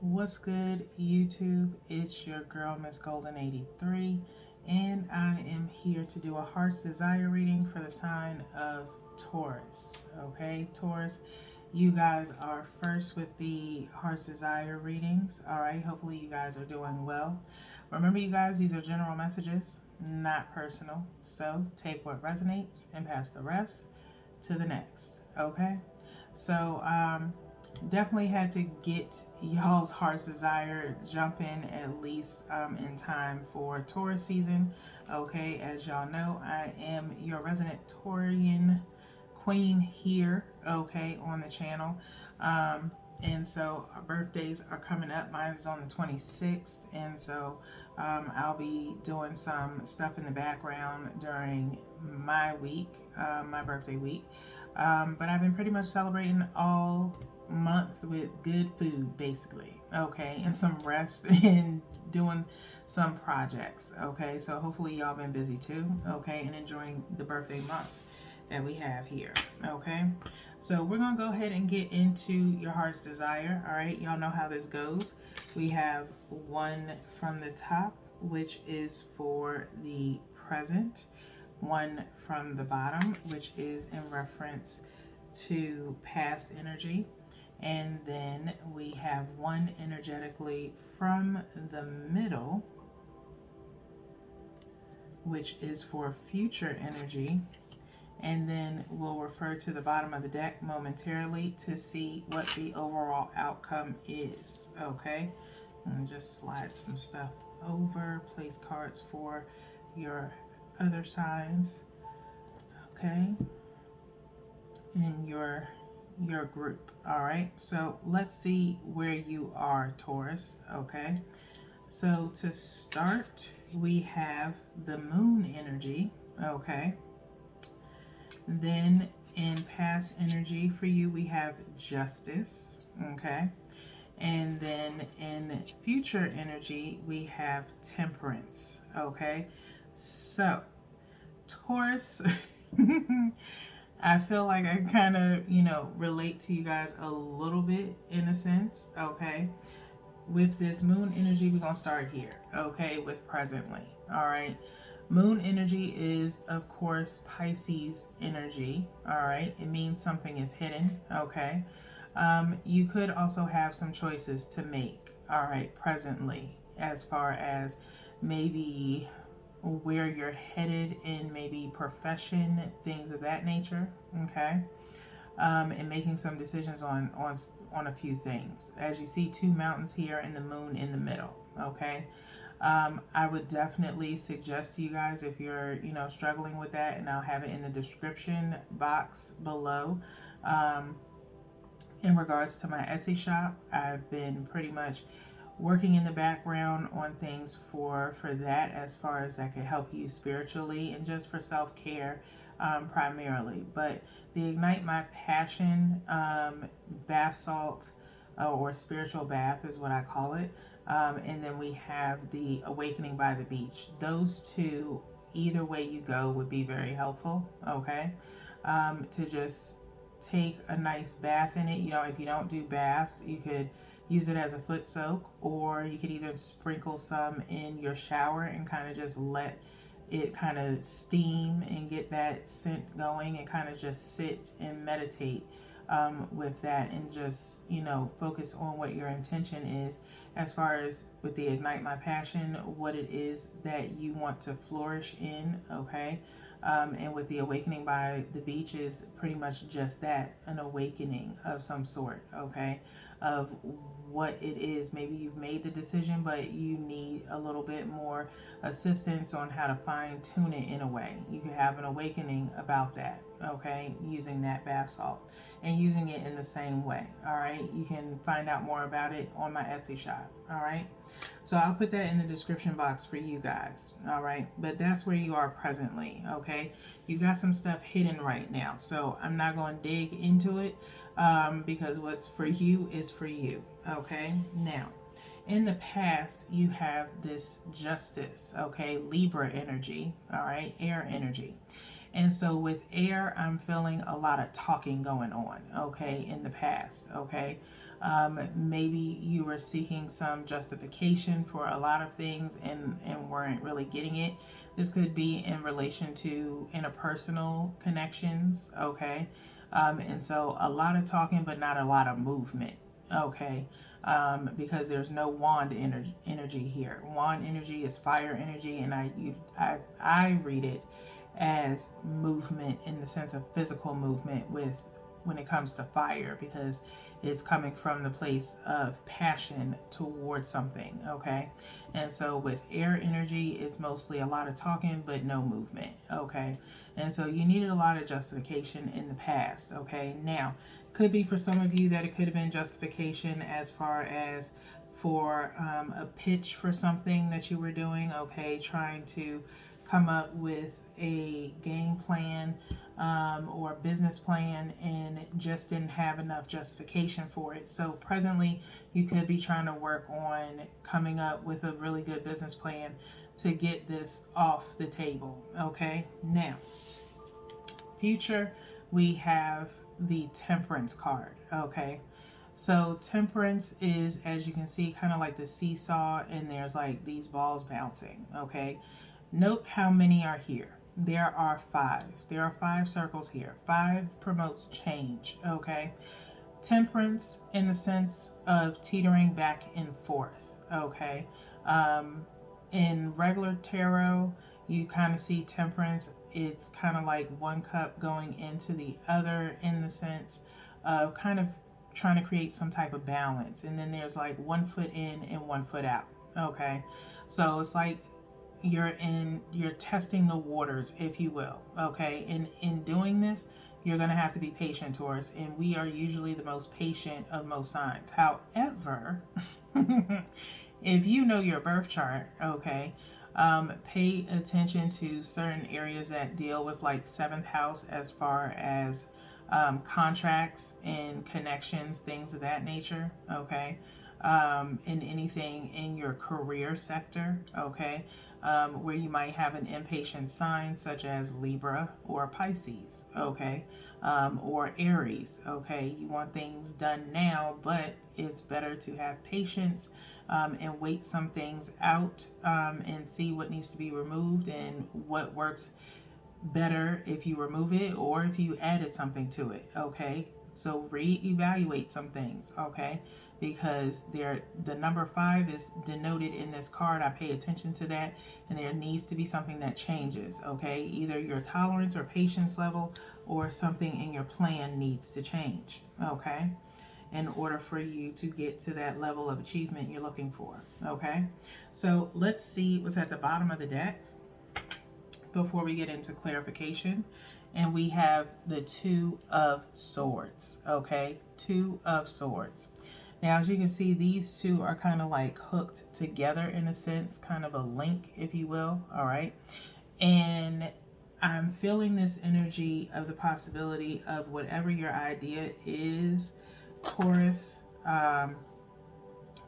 What's good, YouTube? It's your girl, Miss Golden 83, and I am here to do a heart's desire reading for the sign of Taurus. Okay, Taurus, you guys are first with the heart's desire readings. All right, hopefully, you guys are doing well. Remember, you guys, these are general messages, not personal. So take what resonates and pass the rest to the next. Okay, so, definitely had to get y'all's heart's desire jump in at least in time for Taurus season. Okay, as y'all know, I am your resident Taurian queen here, okay, on the channel. And so our birthdays are coming up. Mine is on the 26th, and so I'll be doing some stuff in the background during my week, my birthday week. But I've been pretty much celebrating all month with good food, basically, okay, and some rest and doing some projects, okay. So hopefully y'all been busy too, okay, and enjoying the birthday month that we have here, okay. So we're gonna go ahead and get into your heart's desire. All right, y'all know how this goes. We have one from the top, which is for the present, one from the bottom, which is in reference to past energy, and then we have one energetically from the middle, which is for future energy. And then we'll refer to the bottom of the deck momentarily to see what the overall outcome is. Okay, and just slide some stuff over, place cards for your other signs, okay, in your group. All right, so let's see where you are, Taurus. Okay, so to start, we have the moon energy. Okay, then in past energy for you, we have justice. Okay, and then in future energy, we have temperance. Okay, so Taurus, I feel like I kind of, relate to you guys a little bit in a sense, okay? With this moon energy, we're going to start here, okay, with presently, all right? Moon energy is, of course, Pisces energy, all right? It means something is hidden, okay? You could also have some choices to make, all right, presently, as far as maybe where you're headed in maybe profession, things of that nature, okay? And making some decisions on a few things. As you see, two mountains here and the moon in the middle, okay? I would definitely suggest to you guys, if you're, struggling with that, and I'll have it in the description box below. In regards to my Etsy shop, I've been pretty much working in the background on things for that, as far as that could help you spiritually and just for self-care, primarily. But the Ignite My Passion bath salt, or spiritual bath is what I call it, and then we have the Awakening by the Beach. Those two, either way you go, would be very helpful, okay, to just take a nice bath in it. If you don't do baths, you could use it as a foot soak, or you could either sprinkle some in your shower and kind of just let it kind of steam and get that scent going, and kind of just sit and meditate with that, and just focus on what your intention is as far as with the Ignite My Passion, what it is that you want to flourish in, okay. And with the Awakening by the Beach is pretty much just that, an awakening of some sort, okay, of what it is. Maybe you've made the decision, but you need a little bit more assistance on how to fine tune it in a way. You could have an awakening about that, okay, using that bath salt and using it in the same way, all right. You can find out more about it on my Etsy shop, all right. So I'll put that in the description box for you guys, all right. But that's where you are presently, okay. You got some stuff hidden right now, so I'm not going to dig into it, because what's for you is for you, okay. Now, in the past, you have this justice, okay, Libra energy, all right, air energy. And so with air, I'm feeling a lot of talking going on, okay, in the past, okay. Maybe you were seeking some justification for a lot of things and weren't really getting it. This could be in relation to interpersonal connections, okay. And so a lot of talking, but not a lot of movement, okay. Because there's no wand energy here. Wand energy is fire energy, and I read it as movement in the sense of physical movement with when it comes to fire, because it's coming from the place of passion towards something, okay. And so with air energy, it's mostly a lot of talking but no movement, okay. And so you needed a lot of justification in the past, okay. Now could be for some of you that it could have been justification as far as for a pitch for something that you were doing, okay, trying to come up with a game plan or business plan and just didn't have enough justification for it. So presently, you could be trying to work on coming up with a really good business plan to get this off the table. Okay, now, future, we have the Temperance card. Okay, so Temperance is, as you can see, kind of like the seesaw, and there's like these balls bouncing. Okay, note how many are here. There are 5. There are 5 circles here. 5 promotes change, okay? Temperance in the sense of teetering back and forth, okay? In regular tarot, you kind of see temperance. It's kind of like one cup going into the other in the sense of kind of trying to create some type of balance. And then there's like 1 foot in and 1 foot out, okay? So it's like you're testing the waters, if you will, okay. And in doing this, you're going to have to be patient, Taurus, and we are usually the most patient of most signs. However, if you know your birth chart, okay, pay attention to certain areas that deal with like 7th house as far as contracts and connections, things of that nature, okay. In anything in your career sector, okay, where you might have an impatient sign such as Libra or Pisces, okay, or Aries, okay. You want things done now, but it's better to have patience and wait some things out and see what needs to be removed and what works better if you remove it or if you added something to it, okay. So reevaluate some things, okay, because the number 5 is denoted in this card. I pay attention to that, and there needs to be something that changes, okay. Either your tolerance or patience level or something in your plan needs to change, okay, in order for you to get to that level of achievement you're looking for, okay. So let's see what's at the bottom of the deck before we get into clarification. And we have the 2 of Swords, okay, 2 of Swords. Now, as you can see, these 2 are kind of like hooked together in a sense, kind of a link, if you will, all right. And I'm feeling this energy of the possibility of whatever your idea is, Taurus,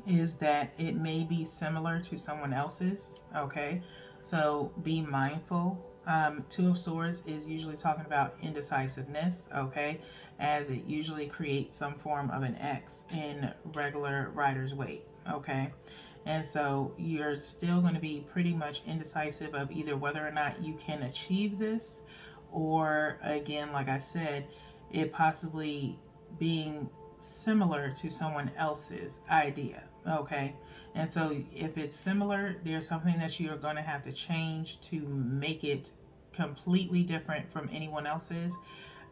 is that it may be similar to someone else's, okay. So be mindful. 2 of Swords is usually talking about indecisiveness, okay, as it usually creates some form of an X in regular Rider's Waite, okay. And so you're still going to be pretty much indecisive of either whether or not you can achieve this, or again, like I said, it possibly being similar to someone else's idea, okay. And so if it's similar, there's something that you're going to have to change to make it completely different from anyone else's.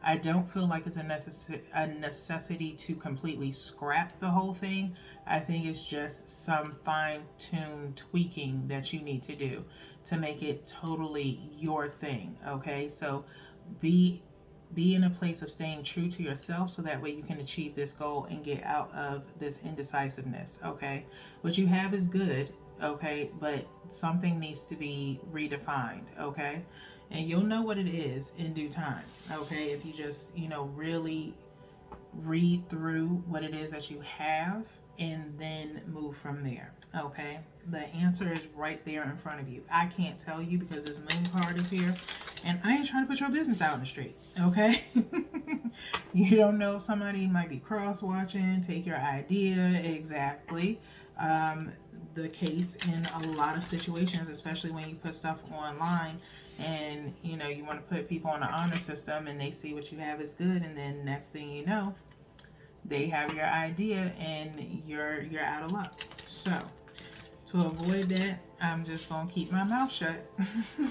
I don't feel like it's a necessity to completely scrap the whole thing. I think it's just some fine-tuned tweaking that you need to do to make it totally your thing, okay. So be in a place of staying true to yourself, so that way you can achieve this goal and get out of this indecisiveness, okay. What you have is good, okay, but something needs to be redefined, okay. And you'll know what it is in due time, okay, if you just, really read through what it is that you have, and then move from there. Okay, the answer is right there in front of you. I can't tell you because this moon card is here, and I ain't trying to put your business out in the street. Okay, you don't know, somebody might be cross watching, take your idea. Exactly. The case in a lot of situations, especially when you put stuff online and you know you want to put people on the honor system and they see what you have is good, and then next thing you know they have your idea and you're out of luck. So to avoid that, I'm just gonna keep my mouth shut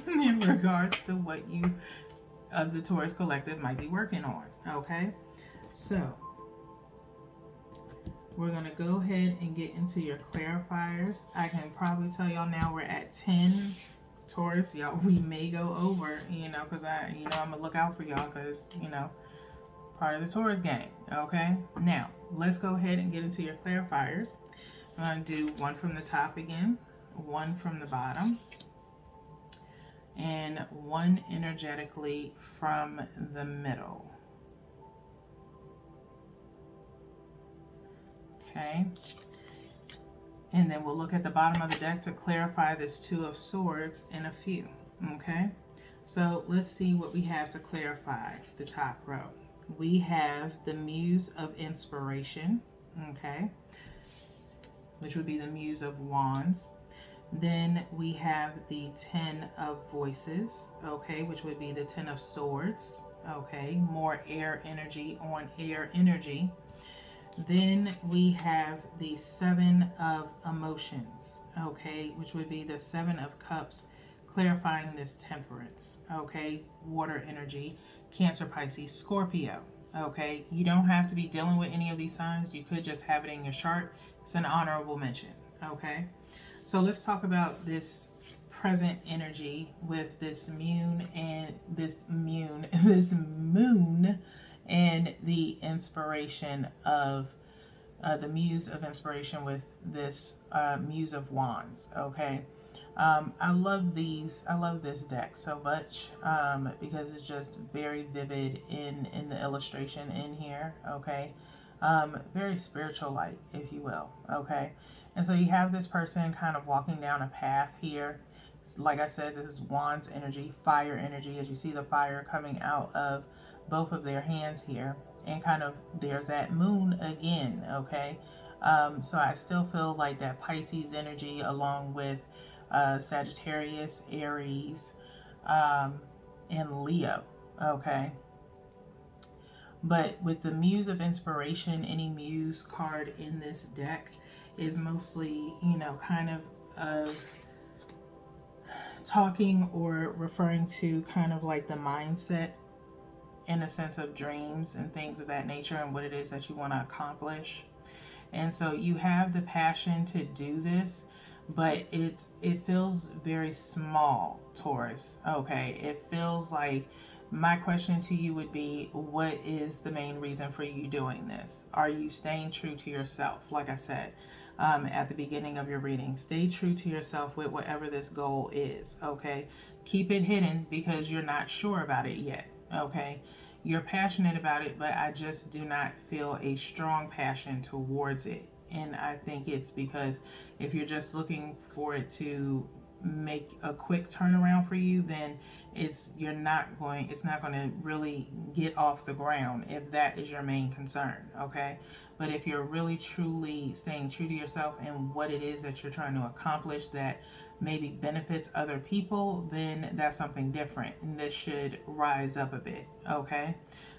in regards to what you of the Taurus collective might be working on. Okay, so we're gonna go ahead and get into your clarifiers. I can probably tell y'all now we're at 10 Taurus. Y'all, we may go over, you know, because I'm gonna look out for y'all because, you know, part of the Taurus game. Okay, now let's go ahead and get into your clarifiers. I'm gonna do one from the top again, one from the bottom, and one energetically from the middle. Okay, and then we'll look at the bottom of the deck to clarify this Two of Swords in a few. Okay, so let's see what we have to clarify the top row. We have the Muse of Inspiration, okay, which would be the Muse of Wands. Then we have the Ten of Voices, okay, which would be the Ten of Swords, okay, more air energy on air energy. Then we have the Seven of Emotions, okay, which would be the Seven of Cups, clarifying this Temperance, okay, water energy, Cancer, Pisces, Scorpio, okay. You don't have to be dealing with any of these signs. You could just have it in your chart. It's an honorable mention, okay. So let's talk about this present energy with this moon and this moon and the inspiration of the Muse of Inspiration with this Muse of Wands. Okay, I love this deck so much because it's just very vivid in the illustration in here. Okay, very spiritual like, if you will. Okay, and so you have this person kind of walking down a path here. Like I said, this is Wands energy, fire energy, as you see the fire coming out of both of their hands here, and kind of there's that moon again. Okay, so I still feel like that Pisces energy along with Sagittarius, Aries, and Leo. Okay, but with the Muse of Inspiration, any Muse card in this deck is mostly, you know, kind of talking or referring to kind of like the mindset in a sense of dreams and things of that nature and what it is that you want to accomplish. And so you have the passion to do this, but it feels very small, Taurus. Okay, it feels like, my question to you would be, what is the main reason for you doing this? Are you staying true to yourself? Like I said at the beginning of your reading, stay true to yourself with whatever this goal is. Okay, keep it hidden because you're not sure about it yet. Okay, you're passionate about it, but I just do not feel a strong passion towards it. And I think it's because if you're just looking for it to make a quick turnaround for you, then it's not going to really get off the ground if that is your main concern. Okay, but if you're really truly staying true to yourself and what it is that you're trying to accomplish that maybe benefits other people, then that's something different, and this should rise up a bit. Okay,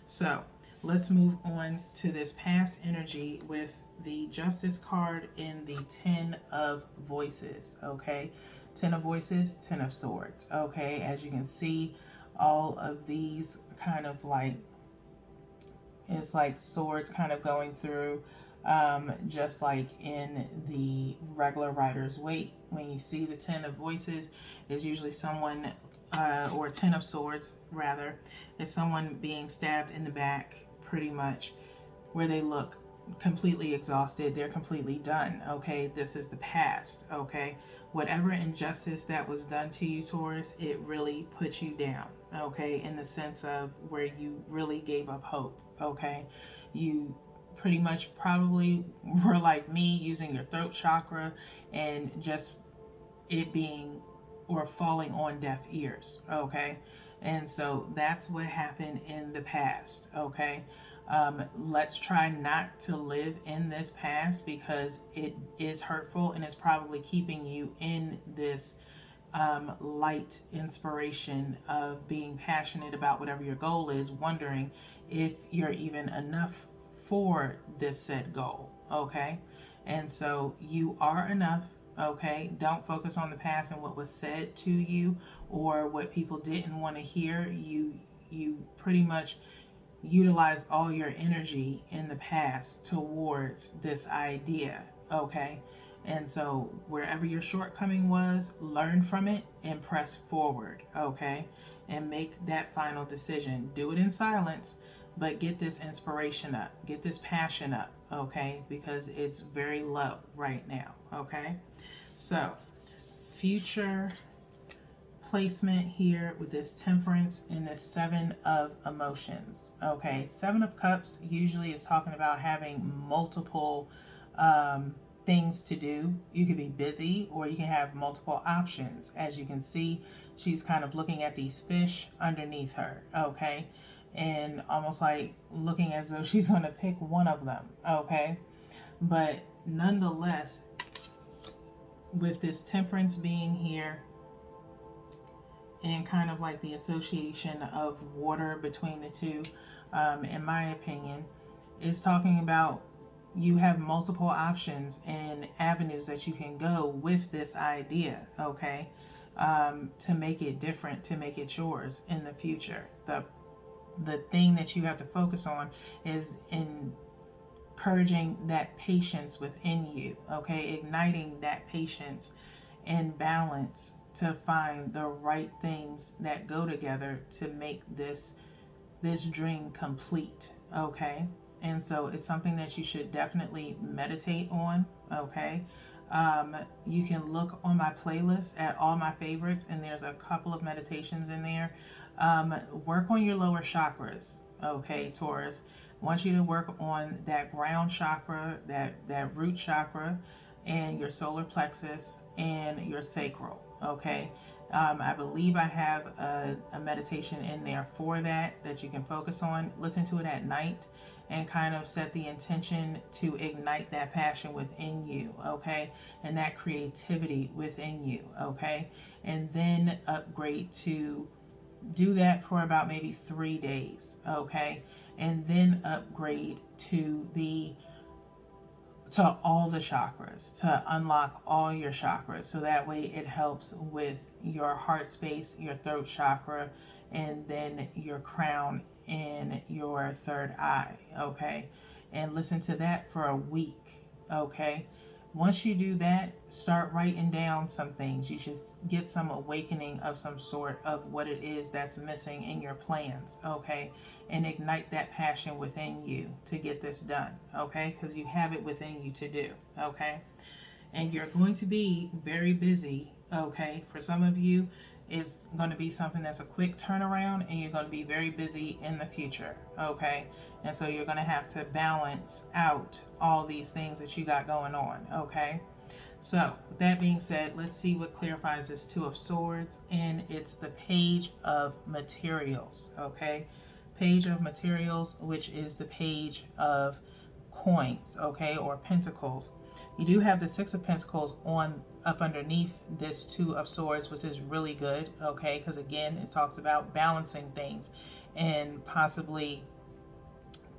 so let's move on to this past energy with the Justice card in the Ten of Voices. Okay, Ten of Voices, Ten of Swords. Okay, as you can see, all of these kind of like, it's like swords kind of going through, just like in the regular Rider's Waite. When you see the Ten of Voices, is usually someone, or Ten of Swords rather, is someone being stabbed in the back, pretty much, where they look completely exhausted. They're completely done. Okay, this is the past. Okay, whatever injustice that was done to you, Taurus, it really puts you down. okay, in the sense of where you really gave up hope, okay? You pretty much probably were like me, using your throat chakra and just it being or falling on deaf ears, okay? And so that's what happened in the past, okay? Let's try not to live in this past, because it is hurtful and it's probably keeping you in this light inspiration of being passionate about whatever your goal is, wondering if you're even enough for this said goal, okay? And so you are enough, okay? Don't focus on the past and what was said to you or what people didn't want to hear. You pretty much utilized all your energy in the past towards this idea, okay? And so, wherever your shortcoming was, learn from it and press forward, okay? And make that final decision. Do it in silence, but get this inspiration up, get this passion up, okay? Because it's very low right now, okay? So, future placement here with this temperance and this seven of emotions, okay? Seven of cups usually is talking about having multiple things to do. You could be busy or you can have multiple options. As you can see, she's kind of looking at these fish underneath her, okay? And almost like looking as though she's going to pick one of them, okay? But nonetheless, with this temperance being here and kind of like the association of water between the two, in my opinion, is talking about you have multiple options and avenues that you can go with this idea, okay? To make it different, to make it yours in the future. The thing that you have to focus on is encouraging that patience within you, okay? Igniting that patience and balance to find the right things that go together to make this dream complete, okay? And so it's something that you should definitely meditate on, okay? You can look on my playlist at all my favorites, and there's a couple of meditations in there. Work on your lower chakras, okay, Taurus. I want you to work on that ground chakra, that root chakra, and your solar plexus and your sacral, okay? I believe I have a meditation in there for that you can focus on. Listen to it at night and kind of set the intention to ignite that passion within you, okay? And that creativity within you, okay? And then upgrade to do that for about maybe 3 days, okay? And then upgrade to all the chakras, to unlock all your chakras, so that way it helps with your heart space, your throat chakra, and then your crown and your third eye, okay? And listen to that for a week, okay? Once you do that, start writing down some things. You should get some awakening of some sort of what it is that's missing in your plans, okay? And ignite that passion within you to get this done, okay? Because you have it within you to do, okay? And you're going to be very busy, okay? For some of you, it's going to be something that's a quick turnaround, and you're going to be very busy in the future, okay? And so you're going to have to balance out all these things that you got going on, okay? So, with that being said, let's see what clarifies this Two of Swords, and it's the Page of Materials, okay? Page of Materials, which is the Page of Coins, okay, or Pentacles. You do have the Six of Pentacles up underneath this Two of Swords, which is really good, okay, because again, it talks about balancing things and possibly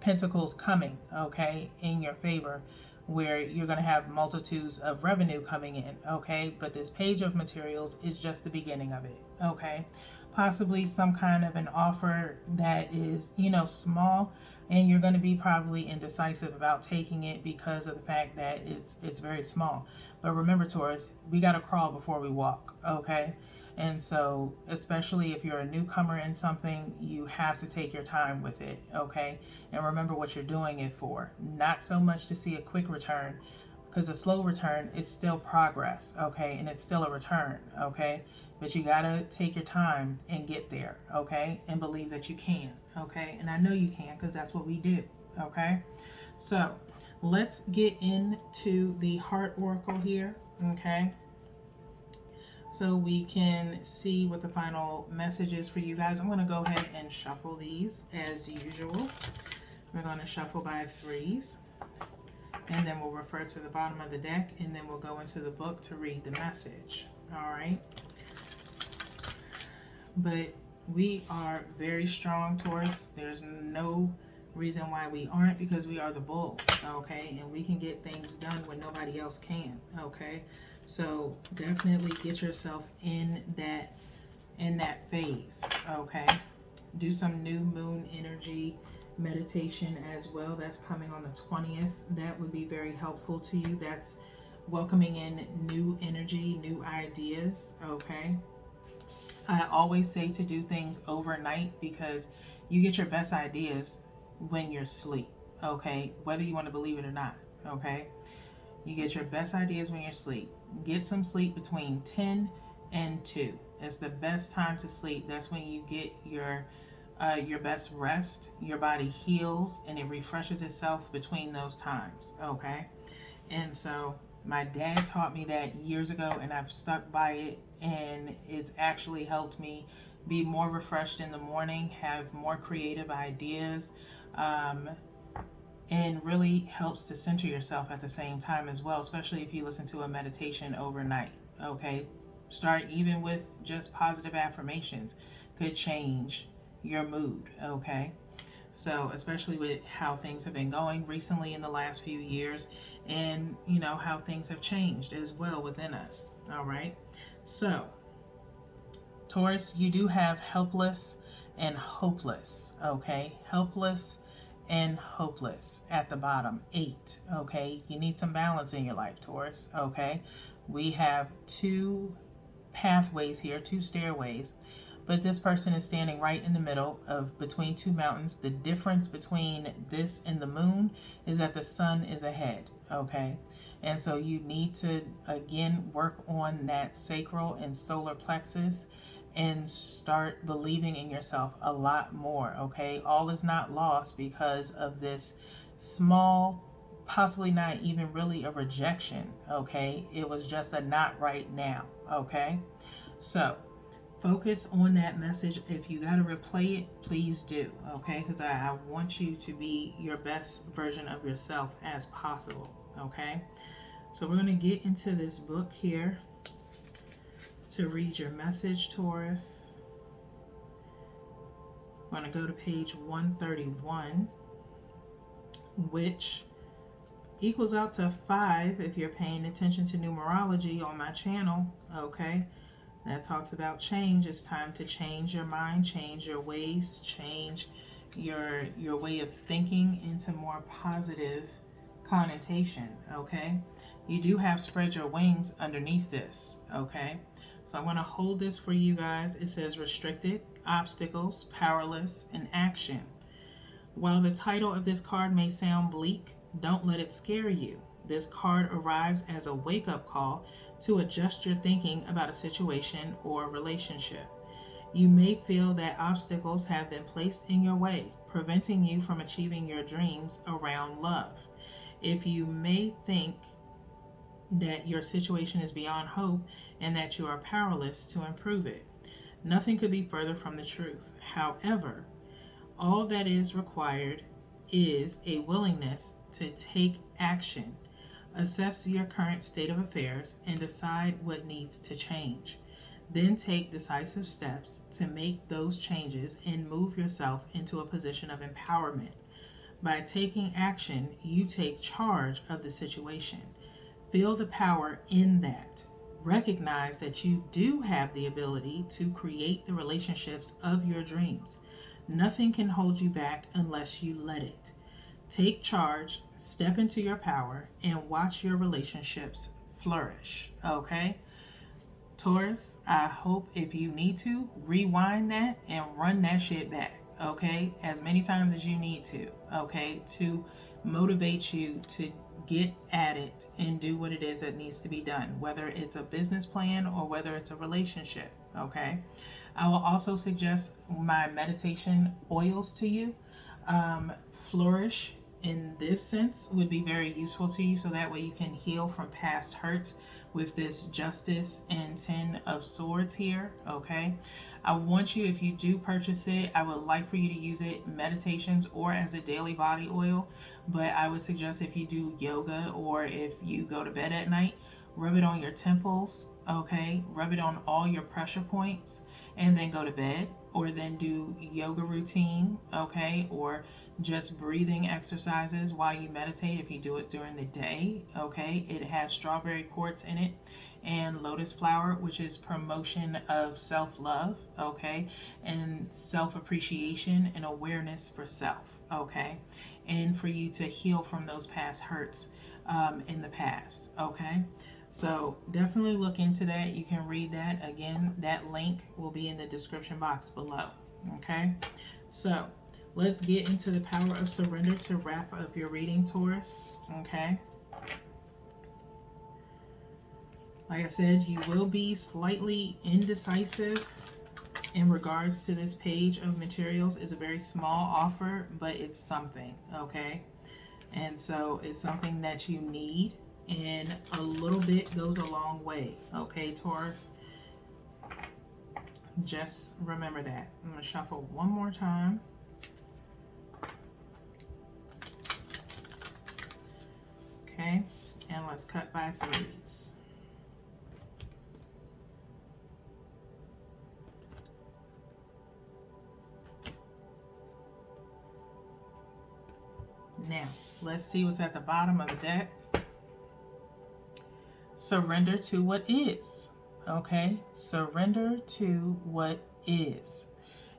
Pentacles coming, okay, in your favor, where you're going to have multitudes of revenue coming in, okay? But this Page of Materials is just the beginning of it, okay? Possibly some kind of an offer that is, small, and you're going to be probably indecisive about taking it because of the fact that it's very small. But remember, Taurus, we got to crawl before we walk, okay? And so, especially if you're a newcomer in something, you have to take your time with it, okay? And remember what you're doing it for. Not so much to see a quick return, because a slow return is still progress, okay? And it's still a return, okay? But you gotta take your time and get there, okay? And believe that you can, okay? And I know you can, because that's what we do, okay? So let's get into the heart oracle here, okay? So we can see what the final message is for you guys. I'm going to go ahead and shuffle these as usual. We're going to shuffle by threes, and then we'll refer to the bottom of the deck, and then we'll go into the book to read the message. All right. But we are very strong, Taurus. There's no reason why we aren't, because we are the bull, okay? And we can get things done when nobody else can, okay? So definitely get yourself in that phase, okay? Do some new moon energy meditation as well. That's coming on the 20th. That would be very helpful to you. That's welcoming in new energy, new ideas, okay? I always say to do things overnight, because you get your best ideas when you're asleep, okay? Whether you want to believe it or not, okay? You get your best ideas when you're asleep. Get some sleep between 10 and 2. It's the best time to sleep. That's when you get your best rest. Your body heals and it refreshes itself between those times, okay? And so my dad taught me that years ago, and I've stuck by it, and it's actually helped me be more refreshed in the morning, have more creative ideas, and really helps to center yourself at the same time as well, especially if you listen to a meditation overnight, okay? Start even with just positive affirmations, could change your mood, okay? So especially with how things have been going recently in the last few years, and you know how things have changed as well within us. All right, so Taurus, you do have helpless and hopeless, okay? Helpless and hopeless at the bottom, 8, okay? You need some balance in your life, Taurus, okay? We have 2 pathways here, 2 stairways, but this person is standing right in the middle of between 2 mountains. The difference between this and the moon is that the sun is ahead, okay? And so you need to, again, work on that sacral and solar plexus and start believing in yourself a lot more, okay? All is not lost because of this small, possibly not even really a rejection, okay? It was just a not right now, okay? So focus on that message. If you got to replay it, please do, okay? Because I want you to be your best version of yourself as possible, okay? So we're going to get into this book here to read your message, Taurus. I'm going to go to page 131, which equals out to 5 if you're paying attention to numerology on my channel, okay? That talks about change. It's time to change your mind, change your ways, change your way of thinking into more positive connotation, okay? You do have spread your wings underneath this, okay? So I'm going to hold this for you guys. It says restricted, obstacles, powerless, and action. While the title of this card may sound bleak, don't let it scare you. This card arrives as a wake-up call to adjust your thinking about a situation or relationship. You may feel that obstacles have been placed in your way, preventing you from achieving your dreams around love. If you may think that your situation is beyond hope and that you are powerless to improve it, nothing could be further from the truth. However, all that is required is a willingness to take action. Assess your current state of affairs and decide what needs to change. Then take decisive steps to make those changes and move yourself into a position of empowerment. By taking action, you take charge of the situation. Feel the power in that. Recognize that you do have the ability to create the relationships of your dreams. Nothing can hold you back unless you let it. Take charge, step into your power, and watch your relationships flourish, okay? Taurus, I hope if you need to, rewind that and run that shit back, okay? As many times as you need to, okay? To motivate you to get at it and do what it is that needs to be done, whether it's a business plan or whether it's a relationship. Okay. I will also suggest my meditation oils to you. Flourish in this sense would be very useful to you, so that way you can heal from past hurts with this Justice and 10 of Swords here. Okay. I want you, if you do purchase it, I would like for you to use it meditations or as a daily body oil. But I would suggest if you do yoga or if you go to bed at night, rub it on your temples. Okay. Rub it on all your pressure points and then go to bed, or then do yoga routine. Okay. Or just breathing exercises while you meditate if you do it during the day. Okay. It has strawberry quartz in it and lotus flower, which is promotion of self-love. Okay. And self-appreciation and awareness for self. Okay. And for you to heal from those past hurts in the past. Okay. So definitely look into that. You can read that. Again, that link will be in the description box below. Okay. So let's get into the power of surrender to wrap up your reading, Taurus. Okay. Like I said, you will be slightly indecisive in regards to this page of materials. It's a very small offer, but it's something. Okay. And so it's something that you need, and a little bit goes a long way. Okay, Taurus? Just remember that. I'm going to shuffle one more time. Okay, and let's cut by threes. Now, let's see what's at the bottom of the deck. Surrender to what is. Okay, surrender to what is.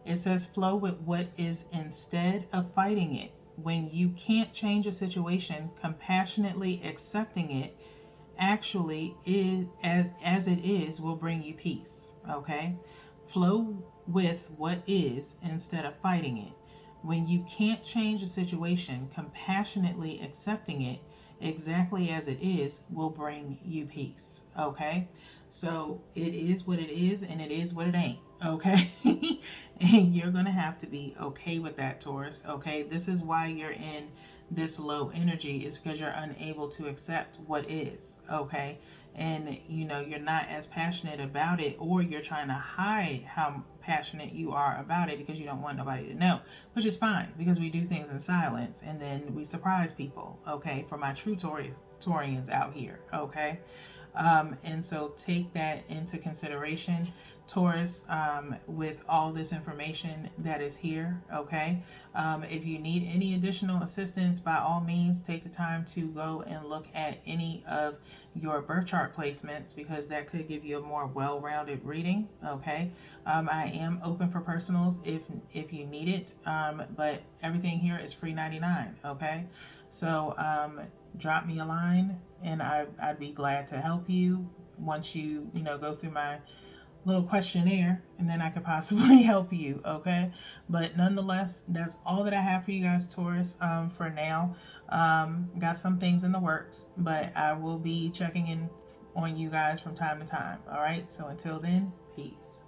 It says flow with what is instead of fighting it. When you can't change a situation, compassionately accepting it actually is as it is will bring you peace. Okay, flow with what is instead of fighting it. When you can't change a situation, compassionately accepting it exactly as it is will bring you peace. Okay, so it is what it is and it is what it ain't. Okay. And you're gonna have to be okay with that, Taurus. Okay, this is why you're in this low energy, is because you're unable to accept what is. Okay, and you know you're not as passionate about it, or you're trying to hide how passionate you are about it because you don't want nobody to know, which is fine because we do things in silence and then we surprise people. Okay, for my true Taurians out here. Okay. And so take that into consideration, Taurus, with all this information that is here. Okay. If you need any additional assistance, by all means, take the time to go and look at any of your birth chart placements, because that could give you a more well-rounded reading. Okay. I am open for personals if you need it. But everything here is free 99. Okay. So, drop me a line and I'd be glad to help you once you go through my little questionnaire, and then I could possibly help you. Okay, but nonetheless, that's all that I have for you guys, Taurus, for now. Got some things in the works, but I will be checking in on you guys from time to time. All right, so until then, peace.